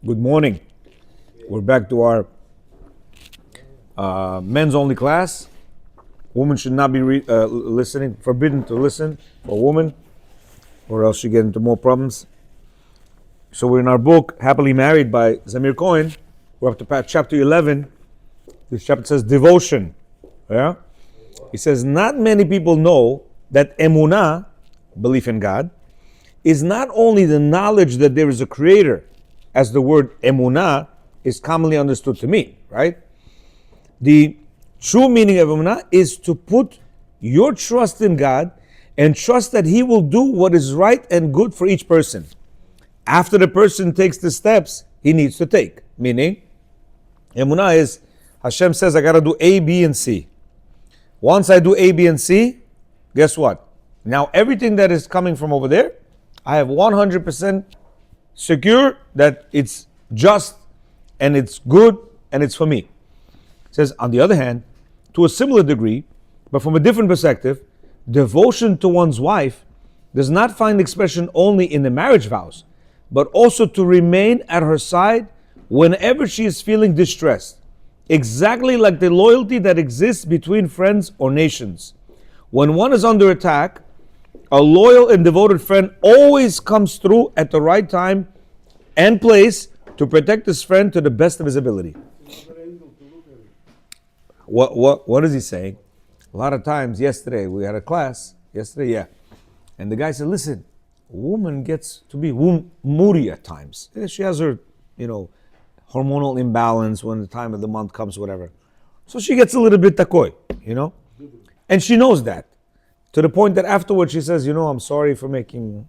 Good morning. We're back to our men's only class. Women should not be listening, forbidden to listen for a woman, or else you get into more problems. So we're in our book, Happily Married by Zamir Cohen. We're up to chapter 11. This chapter says devotion. Yeah? He says, not many people know that emunah, belief in God, is not only the knowledge that there is a creator, as the word emunah is commonly understood to mean, right? The true meaning of emunah is to put your trust in God and trust that He will do what is right and good for each person after the person takes the steps he needs to take. Meaning, emunah is, Hashem says, I got to do A, B, and C. Once I do A, B, and C, guess what? Now everything that is coming from over there, I have 100% secure that it's just and it's good and it's for me. It says, on the other hand, to a similar degree, but from a different perspective, devotion to one's wife does not find expression only in the marriage vows, but also to remain at her side whenever she is feeling distressed, exactly like the loyalty that exists between friends or nations. When one is under attack, a loyal and devoted friend always comes through at the right time and place to protect his friend to the best of his ability. What is he saying? A lot of times, yesterday, we had a class, and the guy said, listen, a woman gets to be moody at times. She has her, hormonal imbalance when the time of the month comes, whatever. So she gets a little bit takoy, and she knows that. To the point that afterwards she says, I'm sorry for making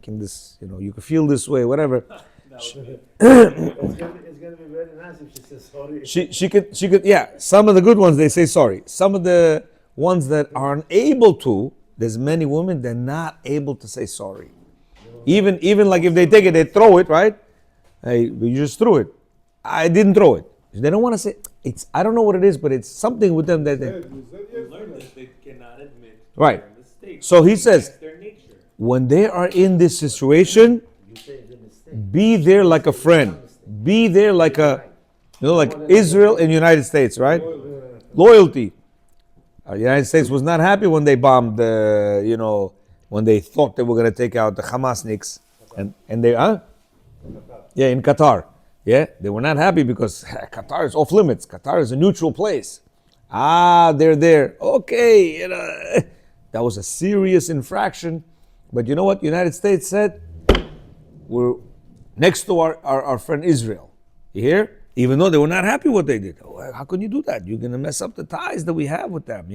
this, you could feel this way, whatever. It's gonna be very nice if she says sorry. She could, yeah. Some of the good ones, they say sorry. Some of the ones that are unable to, there's many women, they're not able to say sorry. Even like if they take it, they throw it, right? Hey, you just threw it. I didn't throw it. They don't want to say, I don't know what it is, but it's something with them that they learn this, they cannot admit right. their mistakes. So he says, that's their nature. when they are in this situation, be there like a friend. Be there like like Israel and United States, right? Loyalty. United States was not happy when they bombed, when they thought they were going to take out the Hamasniks, and they, in Qatar. Yeah, they were not happy because Qatar is off limits. Qatar is a neutral place. They're there. Okay, that was a serious infraction. But you know what? United States said, we're next to our friend Israel. You hear? Even though they were not happy what they did. How can you do that? You're going to mess up the ties that we have with them,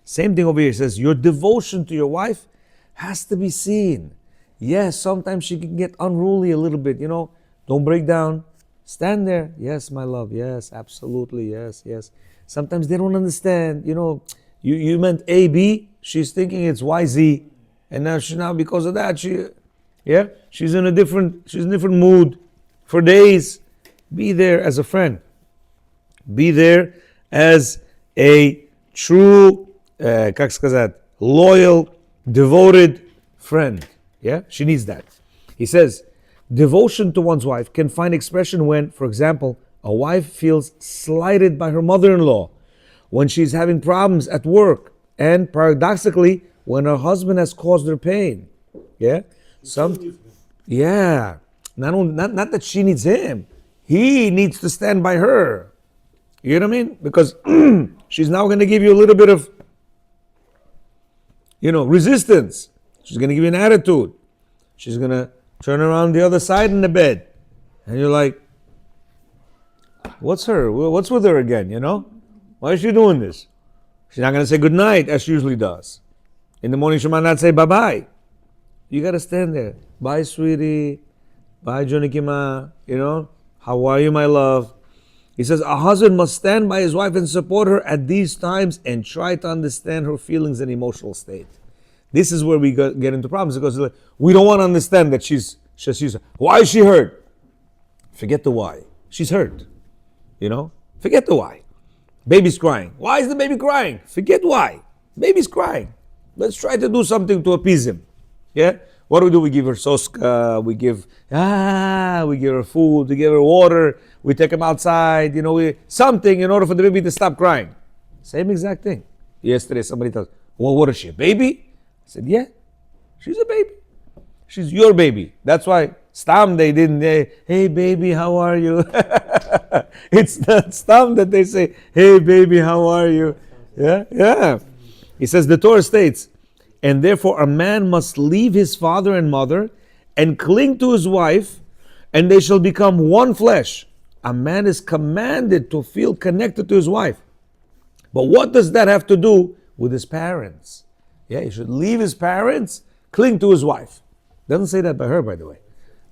Same thing over here. It says, your devotion to your wife has to be seen. Yes, sometimes she can get unruly a little bit, Don't break down. Stand there. Yes, my love. Yes, absolutely. Yes. Sometimes they don't understand. You meant A, B. She's thinking it's Y, Z. And now because of that, she's in a different mood for days. Be there as a friend. Be there as a true, loyal, devoted friend. Yeah, she needs that. He says, devotion to one's wife can find expression when, for example, a wife feels slighted by her mother-in-law, when she's having problems at work, and paradoxically, when her husband has caused her pain. Yeah? Not that she needs him. He needs to stand by her. You know what I mean? Because she's now going to give you a little bit of, resistance. She's going to give you an attitude. She's going to turn around the other side in the bed. And you're like, what's with her again, Why is she doing this? She's not going to say good night as she usually does. In the morning, she might not say bye-bye. You got to stand there. Bye, sweetie. Bye, Jonikima. How are you, my love? He says, a husband must stand by his wife and support her at these times and try to understand her feelings and emotional state. This is where we get into problems because we don't want to understand that she's why is she hurt? Forget the why. She's hurt. Forget the why. Baby's crying. Why is the baby crying? Forget why. Baby's crying. Let's try to do something to appease him. Yeah? What do? We give her soska, we give her food, we give her water, we take him outside, something in order for the baby to stop crying. Same exact thing. Yesterday somebody tells, well, what is she, a baby? I said, yeah, she's a baby. She's your baby. That's why Stam, they didn't say, hey baby, how are you? It's not Stam that they say, hey baby, how are you? Yeah. He says, the Torah states, and therefore a man must leave his father and mother and cling to his wife, and they shall become one flesh. A man is commanded to feel connected to his wife. But what does that have to do with his parents? Yeah, he should leave his parents, cling to his wife. Doesn't say that by her, by the way.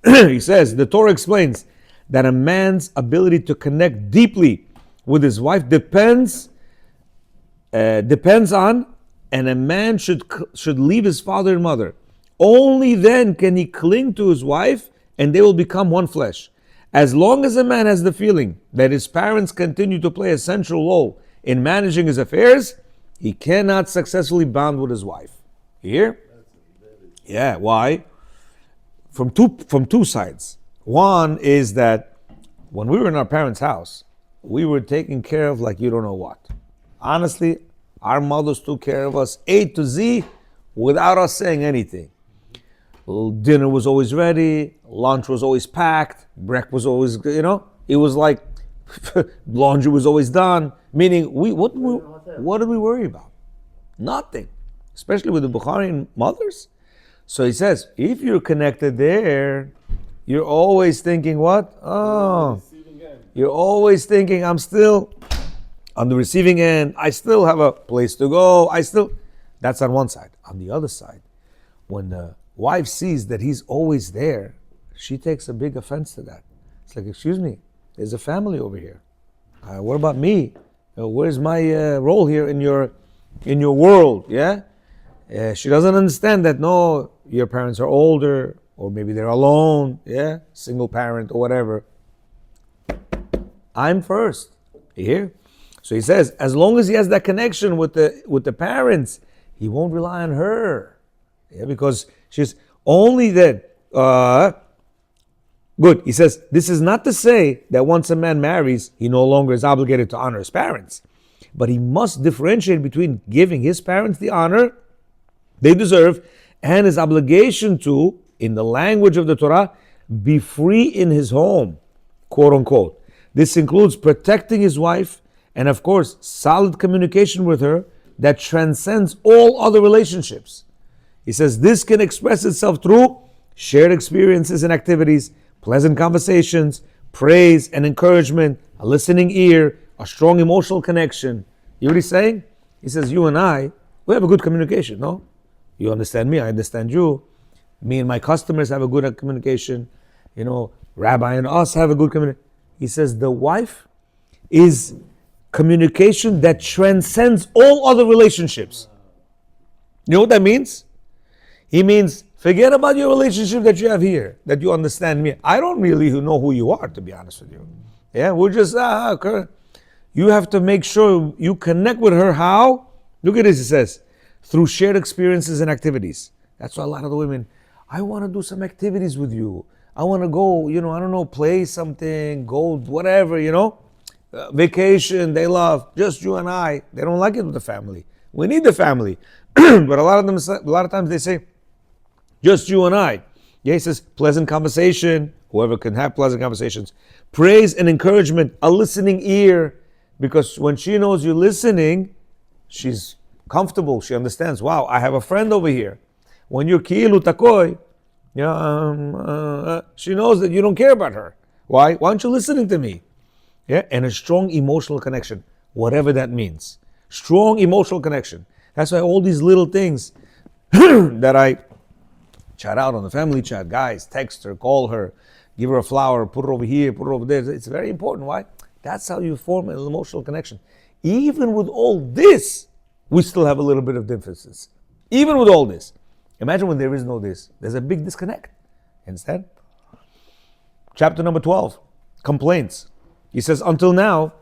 He says, the Torah explains that a man's ability to connect deeply with his wife depends on, and a man should leave his father and mother. Only then can he cling to his wife, and they will become one flesh. As long as a man has the feeling that his parents continue to play a central role in managing his affairs, he cannot successfully bond with his wife. You hear? Yeah, why? From two sides. One is that when we were in our parents' house, we were taken care of like you don't know what. Honestly, our mothers took care of us A to Z without us saying anything. Dinner was always ready, lunch was always packed, breakfast was always, it was like laundry was always done. Meaning, what did we worry about? Nothing. Especially with the Bukharian mothers. So he says, if you're connected there, you're always thinking what? Oh, you're always thinking, I'm still on the receiving end. I still have a place to go. That's on one side. On the other side, when the wife sees that he's always there, she takes a big offense to that. It's like, excuse me, there's a family over here. What about me? Where's my role here in your world? Yeah. She doesn't understand that, no, your parents are older, or maybe they're alone, yeah, single parent or whatever. I'm first. You hear? So he says, as long as he has that connection with the parents, he won't rely on her. Yeah, because she's only that. Good. He says, this is not to say that once a man marries, he no longer is obligated to honor his parents. But he must differentiate between giving his parents the honor they deserve and his obligation to, in the language of the Torah, be free in his home, quote unquote. This includes protecting his wife and, of course, solid communication with her that transcends all other relationships. He says this can express itself through shared experiences and activities, pleasant conversations, praise and encouragement, a listening ear, a strong emotional connection. You know what he's saying? He says, you and I, we have a good communication, no? You understand me, I understand you. Me and my customers have a good communication. Rabbi and us have a good communication. He says the wife is communication that transcends all other relationships. You know what that means? He means, forget about your relationship that you have here, that you understand me. I don't really know who you are, to be honest with you. Yeah, we're just, okay. You have to make sure you connect with her. How? Look at this, it says, through shared experiences and activities. That's why a lot of the women, I want to do some activities with you. I want to go, I don't know, play something, go whatever, vacation, they love. Just you and I. They don't like it with the family. We need the family. But a lot of times they say, just you and I. Yeah, he says, pleasant conversation, whoever can have pleasant conversations. Praise and encouragement, a listening ear. Because when she knows you're listening, she's comfortable. She understands, wow, I have a friend over here. When you're ki'ilu takoy, she knows that you don't care about her. Why? Why aren't you listening to me? Yeah, and a strong emotional connection, whatever that means. Strong emotional connection. That's why all these little things that I chat out on the family chat, guys, text her, call her, give her a flower, put her over here, put her over there. It's very important. Why? That's how you form an emotional connection. Even with all this, we still have a little bit of differences. Even with all this. Imagine when there is no this. There's a big disconnect. Understand? Chapter number 12, complaints. He says, until now,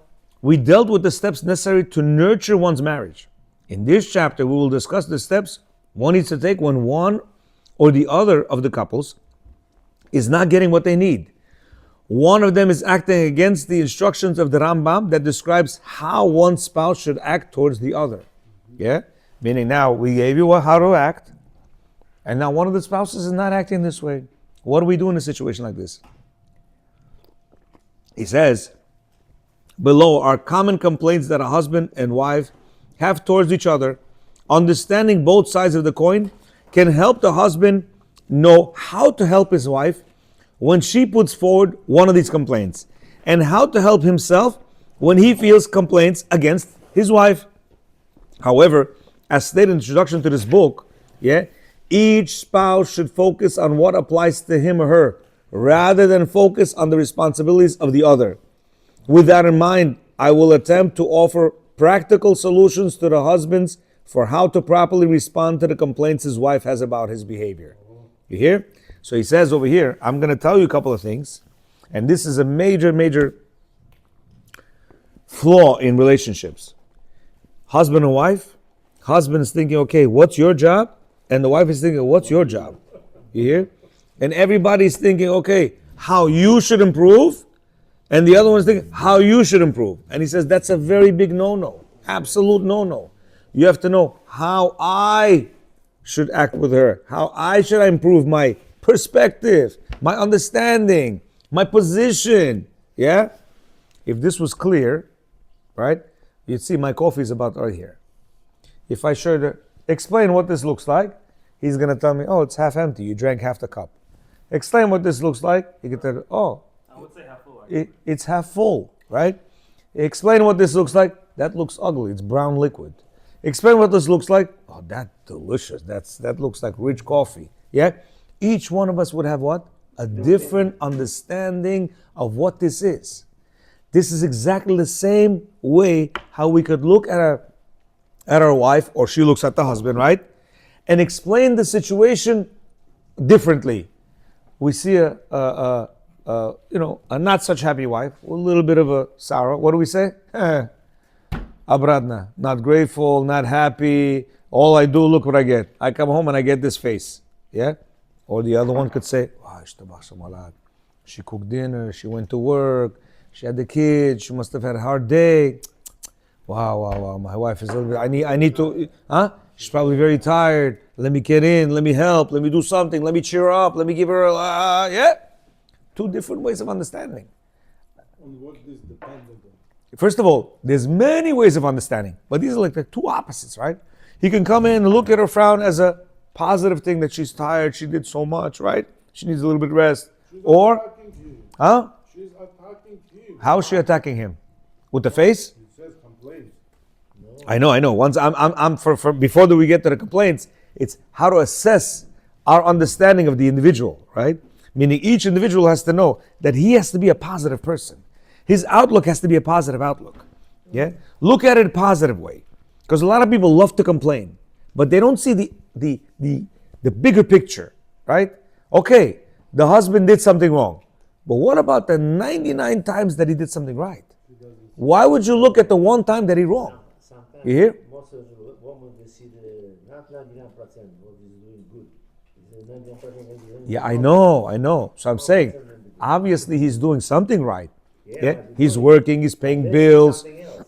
we dealt with the steps necessary to nurture one's marriage. In this chapter, we will discuss the steps one needs to take when one or the other of the couples is not getting what they need. One of them is acting against the instructions of the Rambam that describes how one spouse should act towards the other. Yeah? Meaning now we gave you how to act, and now one of the spouses is not acting this way. What do we do in a situation like this? He says, below are common complaints that a husband and wife have towards each other. Understanding both sides of the coin can help the husband know how to help his wife when she puts forward one of these complaints, and how to help himself when he feels complaints against his wife. However, as stated in the introduction to this book, each spouse should focus on what applies to him or her, rather than focus on the responsibilities of the other. With that in mind, I will attempt to offer practical solutions to the husbands for how to properly respond to the complaints his wife has about his behavior. You hear? So he says over here, I'm going to tell you a couple of things, and this is a major flaw in relationships. Husband and wife, husband is thinking, okay, what's your job? And the wife is thinking, what's your job? You hear? And everybody's thinking, okay, how you should improve, and the other one's thinking, how you should improve. And he says, that's a very big no-no, absolute no-no. You have to know how I should act with her, how I should improve my perspective, my understanding, my position. Yeah? If this was clear, right, you'd see my coffee is about right here. If I should explain what this looks like, he's going to tell me, oh, it's half empty. You drank half the cup. Explain what this looks like. He can tell, oh, I would say half full. it's half full, right? Explain what this looks like. That looks ugly. It's brown liquid. Explain what this looks like. Oh, that's delicious. That looks like rich coffee. Yeah? Each one of us would have what? A different understanding of what this is. This is exactly the same way how we could look at our wife, or she looks at the husband, right? And explain the situation differently. We see a not such happy wife, a little bit of a sorrow. What do we say? Abradna, not grateful, not happy. All I do, look what I get. I come home and I get this face. Yeah? Or the other one could say, she cooked dinner, she went to work, she had the kids, she must have had a hard day. Wow, my wife is a little bit, I need to, she's probably very tired. Let me get in, let me help, let me do something, let me cheer her up, let me give her a, Two different ways of understanding. On what this dependent on? First of all, there's many ways of understanding, but these are like the two opposites, right? He can come in and look at her frown as a positive thing that she's tired, she did so much, right? She needs a little bit of rest. She's Or, attacking him. She's attacking him. How is she attacking him? With the face? It says complaints. No. I know. Once I'm for before we get to the complaints, it's how to assess our understanding of the individual, right? Meaning each individual has to know that he has to be a positive person. His outlook has to be a positive outlook. Yeah? Look at it a positive way. Because a lot of people love to complain, but they don't see the bigger picture, right? Okay, the husband did something wrong. But what about the 99 times that he did something right? Why would you look at the one time that he wrong? Sometimes You hear? most of the women they see the not 99% what is doing good. It's 99% Yeah, I know. So I'm saying, obviously he's doing something right. Yeah? He's working, he's paying bills, something else.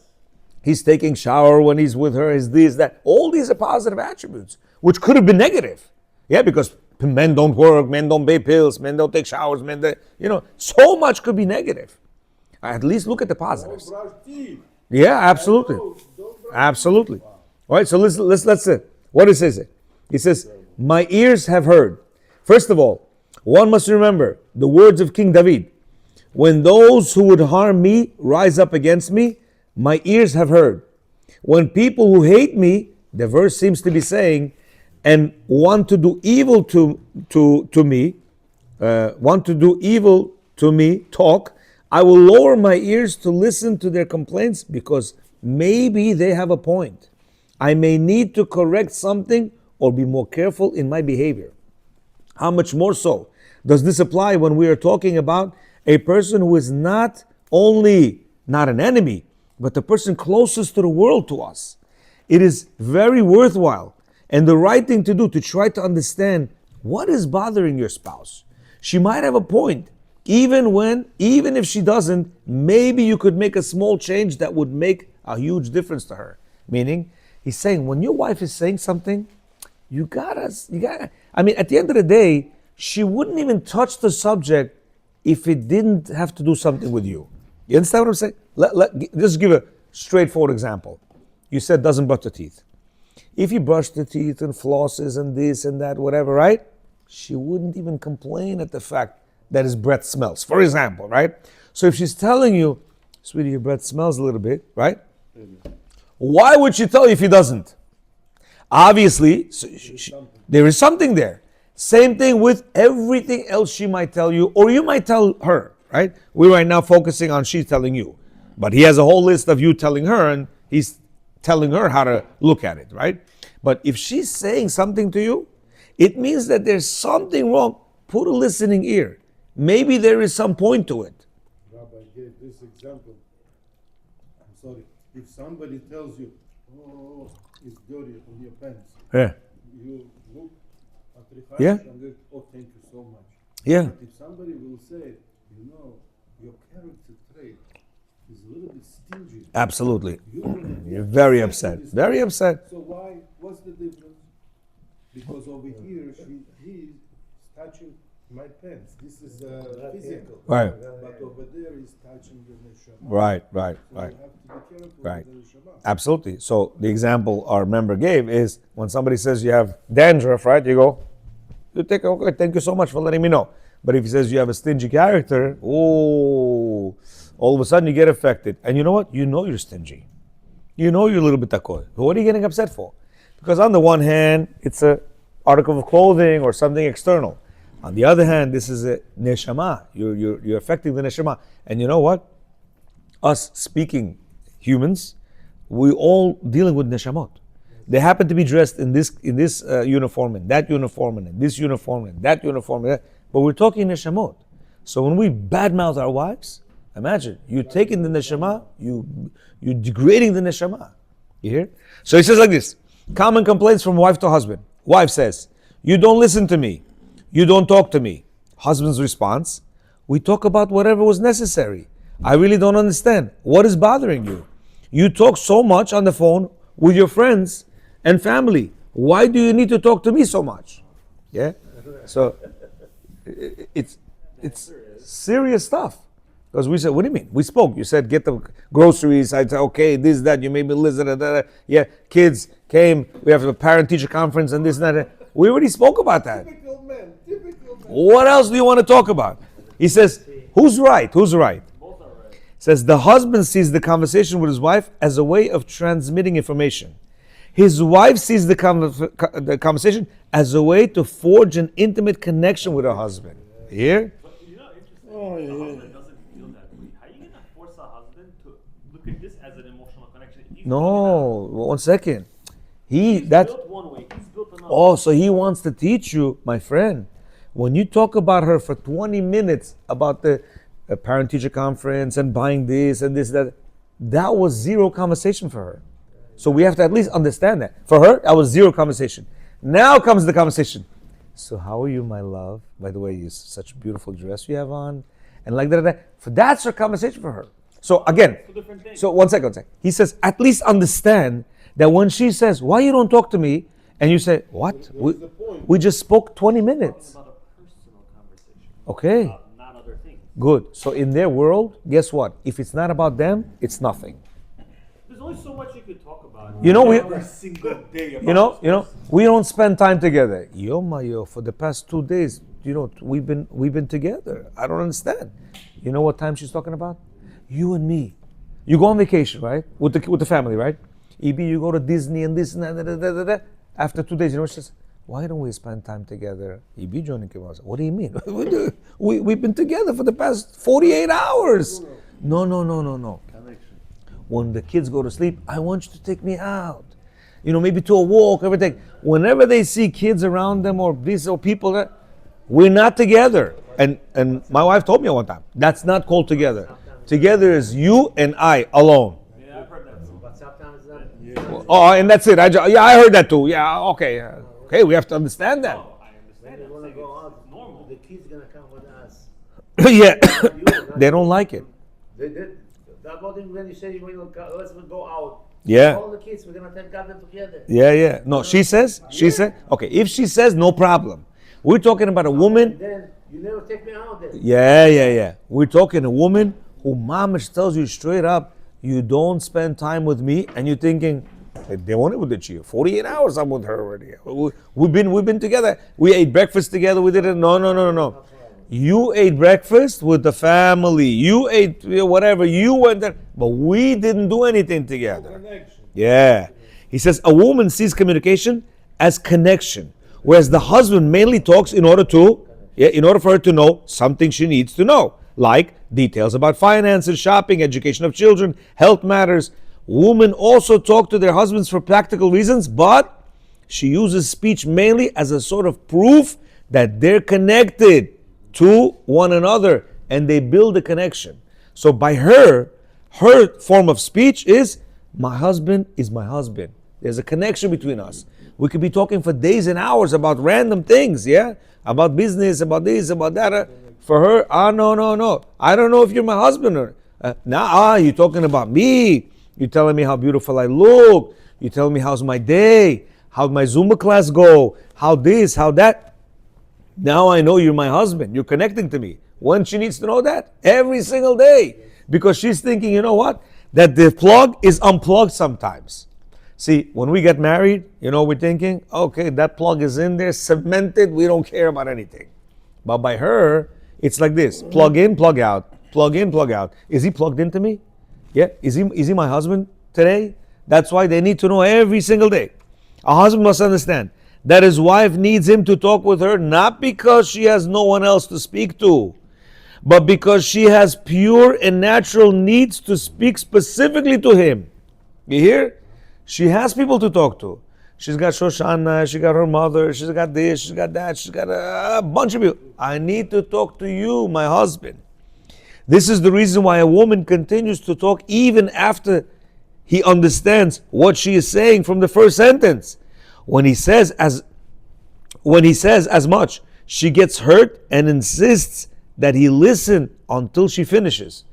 he's taking shower when he's with her, he's this, that. All these are positive attributes, which could have been negative. Yeah, because men don't work, men don't pay bills, men don't take showers, so much could be negative. At least look at the positives. Don't brush teeth. Yeah, absolutely. Don't brush Absolutely. All right, so let's see. What it says? He says, my ears have heard. First of all, one must remember the words of King David. When those who would harm me rise up against me, my ears have heard. When people who hate me, the verse seems to be saying, and want to do evil to me, talk, I will lower my ears to listen to their complaints because maybe they have a point. I may need to correct something or be more careful in my behavior. How much more so does this apply when we are talking about a person who is not only not an enemy, but the person closest to the world to us? It is very worthwhile and the right thing to do to try to understand What is bothering your spouse? She might have a point. Even if she doesn't, maybe you could make a small change that would make a huge difference to her. Meaning, he's saying when your wife is saying something, you gotta. I mean, at the end of the day, she wouldn't even touch the subject if it didn't have to do something with you. You understand what I'm saying? Just give a straightforward example. You said doesn't brush the teeth. If you brush the teeth and flosses and this and that, whatever, right? She wouldn't even complain at the fact that his breath smells, for example, right? So if she's telling you, sweetie, your breath smells a little bit, right? Why would she tell you if he doesn't? Obviously, there is something there. Same thing with everything else she might tell you, or you might tell her, right? We're right now focusing on she telling you. But he has a whole list of you telling her, and he's telling her how to look at it, right? But if she's saying something to you, it means that there's something wrong. Put a listening ear. Maybe there is some point to it. Rabbi gave this example. I'm sorry. If somebody tells you, oh, it's dirty on your pants, Yeah. you look at refresh Yeah. and go, oh, thank you so much. Yeah. But if somebody will say, you know, your character trait is a little bit stingy. Absolutely. You're You're very upset. Very upset. So why? What's the difference? Because over here, he's touching my pants. This is physical. Right. But over there, he's touching the neshama. Right. So you have to be careful Right. with the neshama. Absolutely. So the example our member gave is when somebody says you have dandruff, right? You go, you take, okay, thank you so much for letting me know. But if he says you have a stingy character, oh, all of a sudden you get affected. And you know what? You know you're stingy. You know you're a little bit takoy. But what are you getting upset for? Because on the one hand, it's a article of clothing or something external. On the other hand, this is a neshama. You're affecting the neshama. And you know what? Us speaking humans, we all dealing with neshamot. They happen to be dressed in this uniform and that uniform and this uniform and that uniform, but we're talking neshamot. So when we badmouth our wives, imagine you taking the neshama, you degrading the neshama. You hear? So he says like this: common complaints from wife to husband. Wife says, "You don't listen to me. You don't talk to me." Husband's response: "We talk about whatever was necessary. I really don't understand. What is bothering you? You talk so much on the phone with your friends and family. Why do you need to talk to me so much?" Yeah? So it's serious stuff. Because we said, what do you mean? We spoke. You said, get the groceries. I said, okay, this, that. You made me listen. Yeah, kids came. We have a parent-teacher conference and this and that. We already spoke about that. Typical man. What else do you want to talk about? He says, who's right? Who's right? Both are right. Says the husband sees the conversation with his wife as a way of transmitting information. His wife sees the conversation as a way to forge an intimate connection with her husband. Here? But you know, interesting. Oh, The yeah. husband doesn't feel that way. How are you gonna force a husband to look at this as an emotional connection? He's No, 1 second. He's built one way. He's built another. Oh, so he wants to teach you, my friend. When you talk about her for 20 minutes about the parent-teacher conference and buying this and this, that was zero conversation for her. So we have to at least understand that. For her, that was zero conversation. Now comes the conversation. So how are you, my love? By the way, it's such a beautiful dress you have on. And like that. That's her conversation for her. So again, Two different things. so one second. He says, at least understand that when she says, why you don't talk to me? And you say, what? What is the point? We just spoke 20 It's minutes. about a personal conversation. Okay, Not other things. good. So in their world, guess what? If it's not about them, it's nothing. There's only so much you could talk about. You know, we- every single day. About You know, this we don't spend time together. Yo, for the past 2 days, we've been together. I don't understand. You know what time she's talking about? You and me. You go on vacation, right? With the family, right? EB, you go to Disney and this and that. After 2 days, you know what she says? Why don't we spend time together? EB joining Kibbutz. What do you mean? We've been together for the past 48 hours. No. Connection. When the kids go to sleep, I want you to take me out. Maybe to a walk, everything. Whenever they see kids around them or these or people, we're not together. And my wife told me one time, that's not called together. Together is you and I alone. Yeah, I've heard that. WhatsApp time is Oh, and that's it. I heard that too. Yeah, okay. Okay, we have to understand that. I understand. Yeah, You, not they you. don't like it. The about him when you say let's go out. Yeah. All the kids, we're gonna take garden together. Yeah. No, she said, okay, if she says, no problem. We're talking about a woman. And then you never take me out then. Yeah. We're talking a woman who mamish tells you straight up, you don't spend time with me, and you're thinking, they want it with the chief. 48 hours I'm with her already. We've been together. We ate breakfast together. We did it. No. You ate breakfast with the family. You ate whatever. You went there, but we didn't do anything together. Connection. Yeah. He says a woman sees communication as connection, whereas the husband mainly talks in order for her to know something she needs to know, like details about finances, shopping, education of children, health matters. Women also talk to their husbands for practical reasons, but she uses speech mainly as a sort of proof that they're connected to one another and they build a connection. So by her form of speech is, my husband is my husband. There's a connection between us. We could be talking for days and hours about random things, yeah? About business, about this, about that. For her, no. I don't know if you're my husband or you're talking about me. You're telling me how beautiful I look. You're telling me how's my day, how'd my Zumba class go, how this, how that. Now I know you're my husband. You're connecting to me. When she needs to know that? Every single day. Because she's thinking, you know what? That the plug is unplugged sometimes. See, when we get married, we're thinking, okay, that plug is in there, cemented, we don't care about anything. But by her, it's like this: plug in, plug out, plug in, plug out. Is he plugged into me? Yeah. Is he my husband today? That's why they need to know every single day. A husband must understand that his wife needs him to talk with her, not because she has no one else to speak to, but because she has pure and natural needs to speak specifically to him. You hear? She has people to talk to. She's got Shoshana, she got her mother, she's got this, she's got that, she's got a bunch of people. I need to talk to you, my husband. This is the reason why a woman continues to talk even after he understands what she is saying from the first sentence. When he says as much, she gets hurt and insists that he listen until she finishes.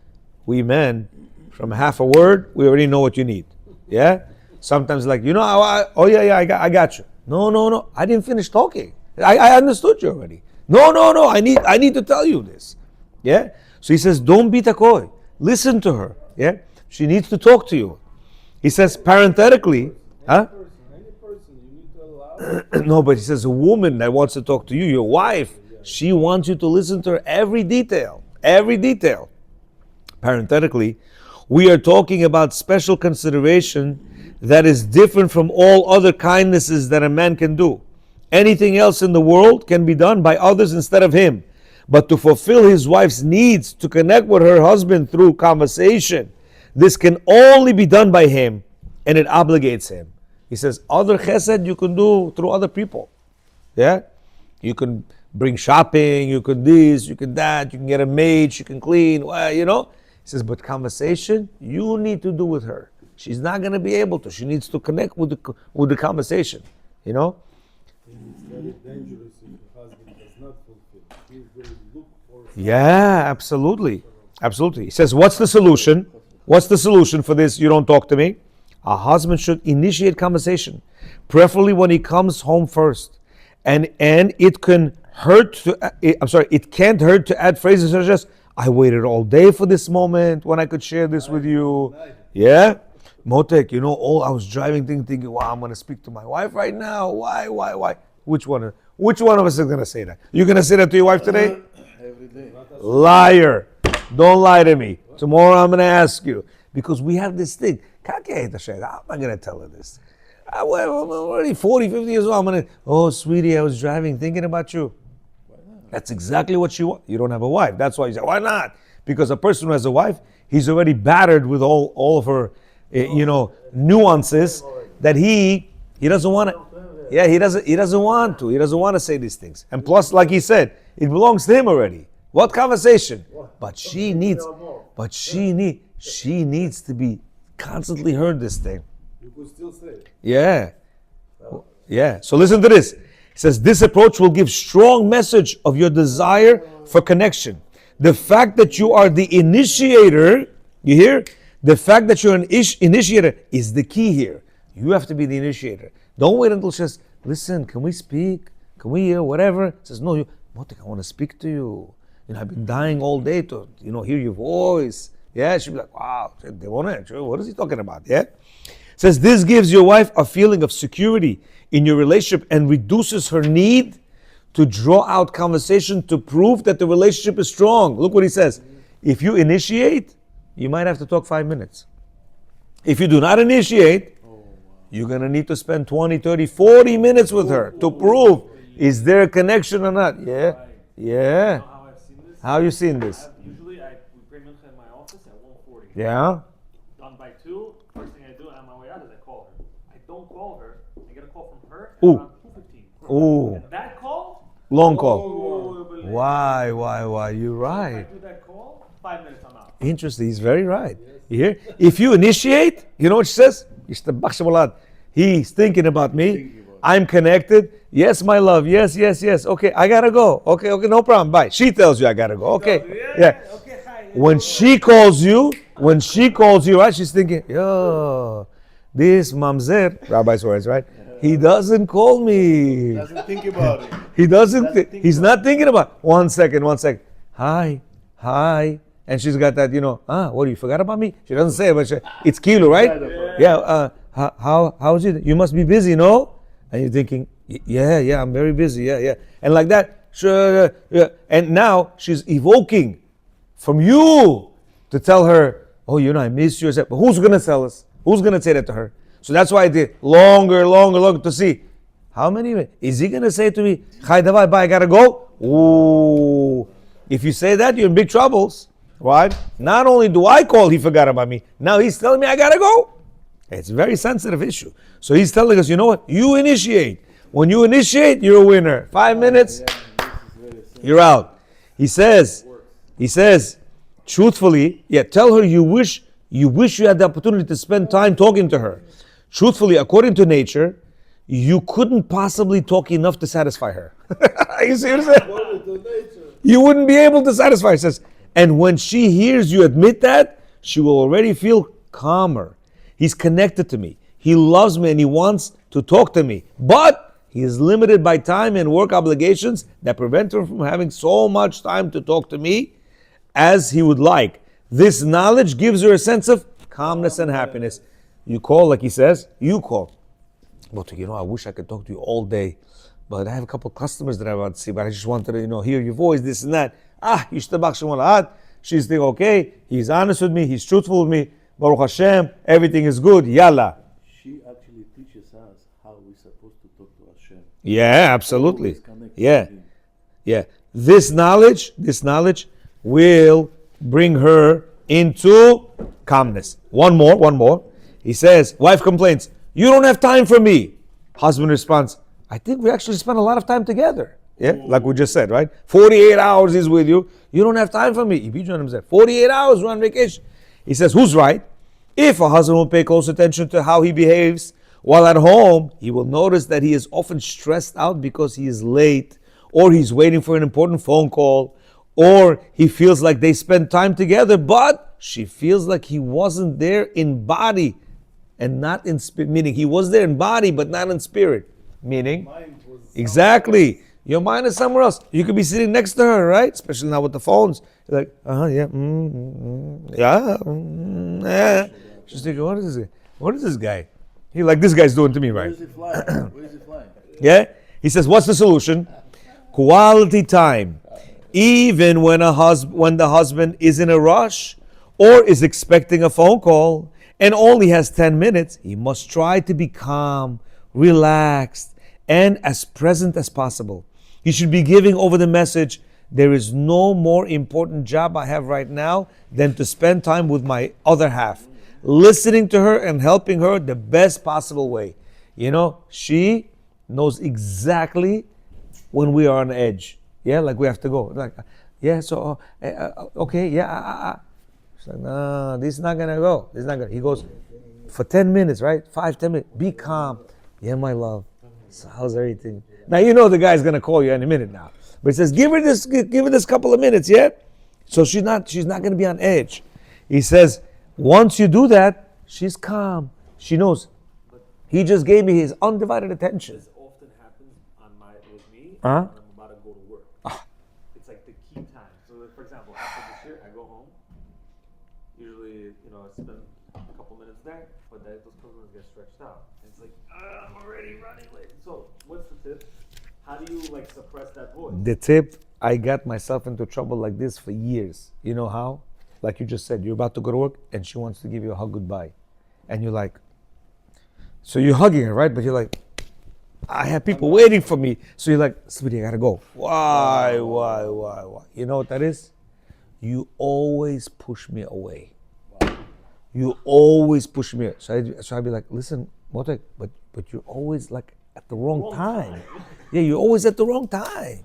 We men, from half a word, we already know what you need. Yeah? Sometimes like, I got you. No, I didn't finish talking. I understood you already. No, I need to tell you this. Yeah? So he says, don't be takoi. Listen to her. Yeah? She needs to talk to you. He says parenthetically, Any person, you need to allow. no, but he says a woman that wants to talk to you, your wife, she wants you to listen to her every detail. Parenthetically, we are talking about special consideration that is different from all other kindnesses that a man can do. Anything else in the world can be done by others instead of him. But to fulfill his wife's needs, to connect with her husband through conversation, this can only be done by him, and it obligates him. He says, other chesed you can do through other people. Yeah? You can bring shopping, you can this, you can that, you can get a maid, she can clean, He says, but conversation, you need to do with her. She's not going to be able to. She needs to connect with the conversation. It's very dangerous if the husband does not fulfill. He will look for. Yeah, absolutely. He says, what's the solution? What's the solution for this? You don't talk to me. A husband should initiate conversation, preferably when he comes home first. And it can hurt to. It can't hurt to add phrases such as, I waited all day for this moment when I could share this with you. Yeah? Motek, I was driving thinking, wow, I'm going to speak to my wife right now. Why? Which one of us is going to say that? You going to say that to your wife today? Every day. Liar. Don't lie to me. Tomorrow I'm going to ask you. Because we have this thing. I'm not going to tell her this. I'm already 40, 50 years old. Sweetie, I was driving thinking about you. That's exactly what she wants. You don't have a wife. That's why you say, why not? Because a person who has a wife, he's already battered with all of her, nuances that he doesn't want to. Yeah, he doesn't want to. He doesn't want to say these things. And plus, like he said, it belongs to him already. What conversation? But she needs to be constantly heard this thing. You could still say it. Yeah. So listen to this. It says, this approach will give strong message of your desire for connection. The fact that you are the initiator, you hear? The fact that you're an initiator is the key here. You have to be the initiator. Don't wait until she says, listen, can we speak? Can we hear whatever? Says, no, Motik, I want to speak to you. I've been dying all day to, hear your voice. Yeah, she'll be like, wow, what is he talking about? Yeah? Says this gives your wife a feeling of security in your relationship and reduces her need to draw out conversation to prove that the relationship is strong. Look what he says. If you initiate, you might have to talk 5 minutes. If you do not initiate, you're going to need to spend 20, 30, 40 minutes with her to prove is there a connection or not. Yeah. Yeah. How you seen this? Usually we pray mincha in my office at 1:40. Yeah. Done by 2. First thing I do on my way out is I call her. I don't call her. I get a call from her at Ooh. around 2:15. Ooh. And that call? Long call. Oh, Why? You're If right. I do that call, 5 minutes I'm out. Interesting. He's very right. You hear? If you initiate, you know what she says? He's thinking about me. I'm connected. Yes, my love. Yes. Okay, I gotta go. Okay, no problem. Bye. She tells you I gotta go. Okay. Yeah. Okay, hi. When she calls you, right? She's thinking, yo, this mamzer, Rabbi's words, right? He doesn't call me. Doesn't think about it. He doesn't. He's not thinking about. 1 second. Hi. And she's got that, what, you forgot about me? She doesn't say it, but it's kilo, right? Yeah. How's it? You must be busy, no? And you're thinking, yeah, I'm very busy. Yeah. And like that, sure. Yeah. And now she's evoking from you to tell her, oh, I miss you. But who's going to tell us? Who's going to say that to her? So that's why I did longer to see. How many? Is he going to say to me, Chai Davai, bye, I got to go? Ooh. If you say that, you're in big troubles. Right? Not only do I call, he forgot about me. Now he's telling me I got to go. It's a very sensitive issue. So he's telling us, you know what? You initiate. When you initiate, you're a winner. 5 minutes, you're out. He says, truthfully, tell her you wish you had the opportunity to spend time talking to her. Truthfully, according to nature, you couldn't possibly talk enough to satisfy her. You see what I'm saying? You wouldn't be able to satisfy her. He says, and when she hears you admit that, she will already feel calmer. He's connected to me. He loves me and he wants to talk to me. But he is limited by time and work obligations that prevent him from having so much time to talk to me as he would like. This knowledge gives her a sense of calmness and happiness. You call, like he says, you call. But I wish I could talk to you all day. But I have a couple of customers that I want to see, but I just wanted to, hear your voice, this and that. She's thinking, okay, he's honest with me, he's truthful with me. Baruch Hashem, everything is good. Yalla. She actually teaches us how we're supposed to talk to Hashem. Yeah, absolutely. Yeah. This knowledge will bring her into calmness. One more. He says, wife complains, you don't have time for me. Husband responds, I think we actually spent a lot of time together. Yeah, like we just said, right? 48 hours he's with you. You don't have time for me. 48 hours, we're on vacation. He says, who's right? If a husband will pay close attention to how he behaves while at home, he will notice that he is often stressed out because he is late, or he's waiting for an important phone call, or he feels like they spent time together, but she feels like he wasn't there in body and not in spirit. Meaning he was there in body, but not in spirit. Meaning, exactly. Your mind is somewhere else. You could be sitting next to her, right? Especially now with the phones. You're like, yeah. She's thinking, what is this guy? What is this guy? This guy's doing to me, right? Where is it flying? Yeah? He says, what's the solution? Quality time. Even when the husband is in a rush or is expecting a phone call and only has 10 minutes, he must try to be calm, relaxed, and as present as possible. He should be giving over the message, there is no more important job I have right now than to spend time with my other half, listening to her and helping her the best possible way. She knows exactly when we are on edge. Yeah, like we have to go. Like, okay, yeah. She's like, no, this is not gonna go. This is not gonna. He goes for 10 minutes, right? 5-10 minutes. Be calm. Yeah, my love. So how's everything? Now the guy's gonna call you any minute now. But he says, give her this couple of minutes, yeah? So she's not going to be on edge. He says, once you do that, she's calm. She knows. He just gave me his undivided attention. This often happens with me Huh? when I'm about to go to work. It's like the key time. So, like, for example, after this year, I go home. Usually, I spend a couple minutes there, but those couple minutes get stretched out. And it's like, I'm already running late. So, what's the tip? How do you suppress that voice? The tip, I got myself into trouble like this for years. You know how? Like you just said, you're about to go to work and she wants to give you a hug goodbye. And you're like, so you're hugging her, right? But you're like, I have people waiting for me. So you're like, sweetie, I gotta go. Why? You know what that is? You always push me away. You always push me. So I'd be like, listen, Motek, but you're always like at the wrong time. Yeah, you're always at the wrong time.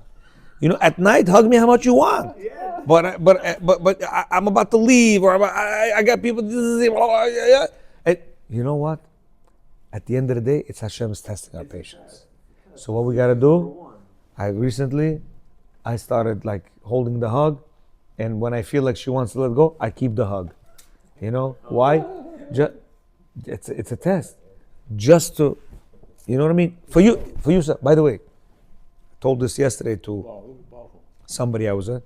At night, hug me how much you want. Yeah. But I'm about to leave, or I got people. And you know what? At the end of the day, it's Hashem's testing our patience. So what we got to do? I started holding the hug, and when I feel like she wants to let go, I keep the hug. Why? It's a test. Just to, you know what I mean? For you, sir. By the way, I told this yesterday to somebody I was with.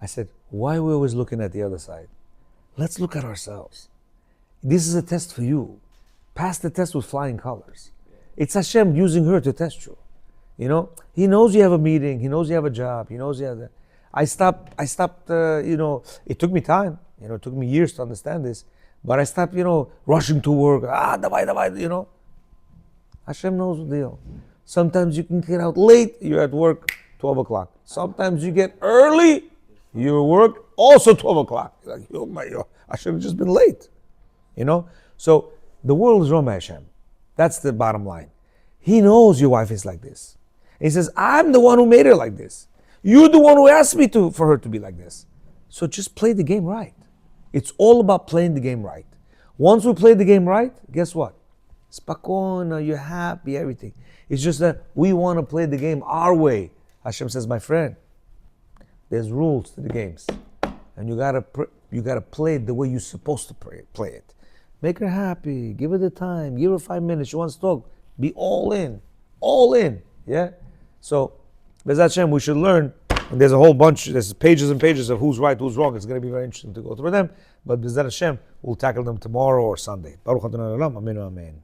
I said, why are we always looking at the other side? Let's look at ourselves. This is a test for you. Pass the test with flying colors. It's Hashem using her to test you. He knows you have a meeting. He knows you have a job. He knows you have that. I stopped, it took me time. It took me years to understand this. But I stopped, rushing to work. Davai, Hashem knows the deal. Sometimes you can get out late, you're at work 12 o'clock. Sometimes you get early, you work also 12 o'clock. You're like, I should have just been late. So the world is run by Hashem. That's the bottom line. He knows your wife is like this. He says, I'm the one who made her like this. You're the one who asked me for her to be like this. So just play the game right. It's all about playing the game right. Once we play the game right, guess what? Spakona, you're happy, everything. It's just that we want to play the game our way. Hashem says, my friend, there's rules to the games. And you gotta play it the way you're supposed to play it. Make her happy, give her the time, give her 5 minutes, she wants to talk. Be all in, yeah? So, Bezat Hashem, we should learn, and there's pages and pages of who's right, who's wrong. It's going to be very interesting to go through them, but Bezat Hashem, we'll tackle them tomorrow or Sunday. Baruch Adonai Olam, Amen, Amen.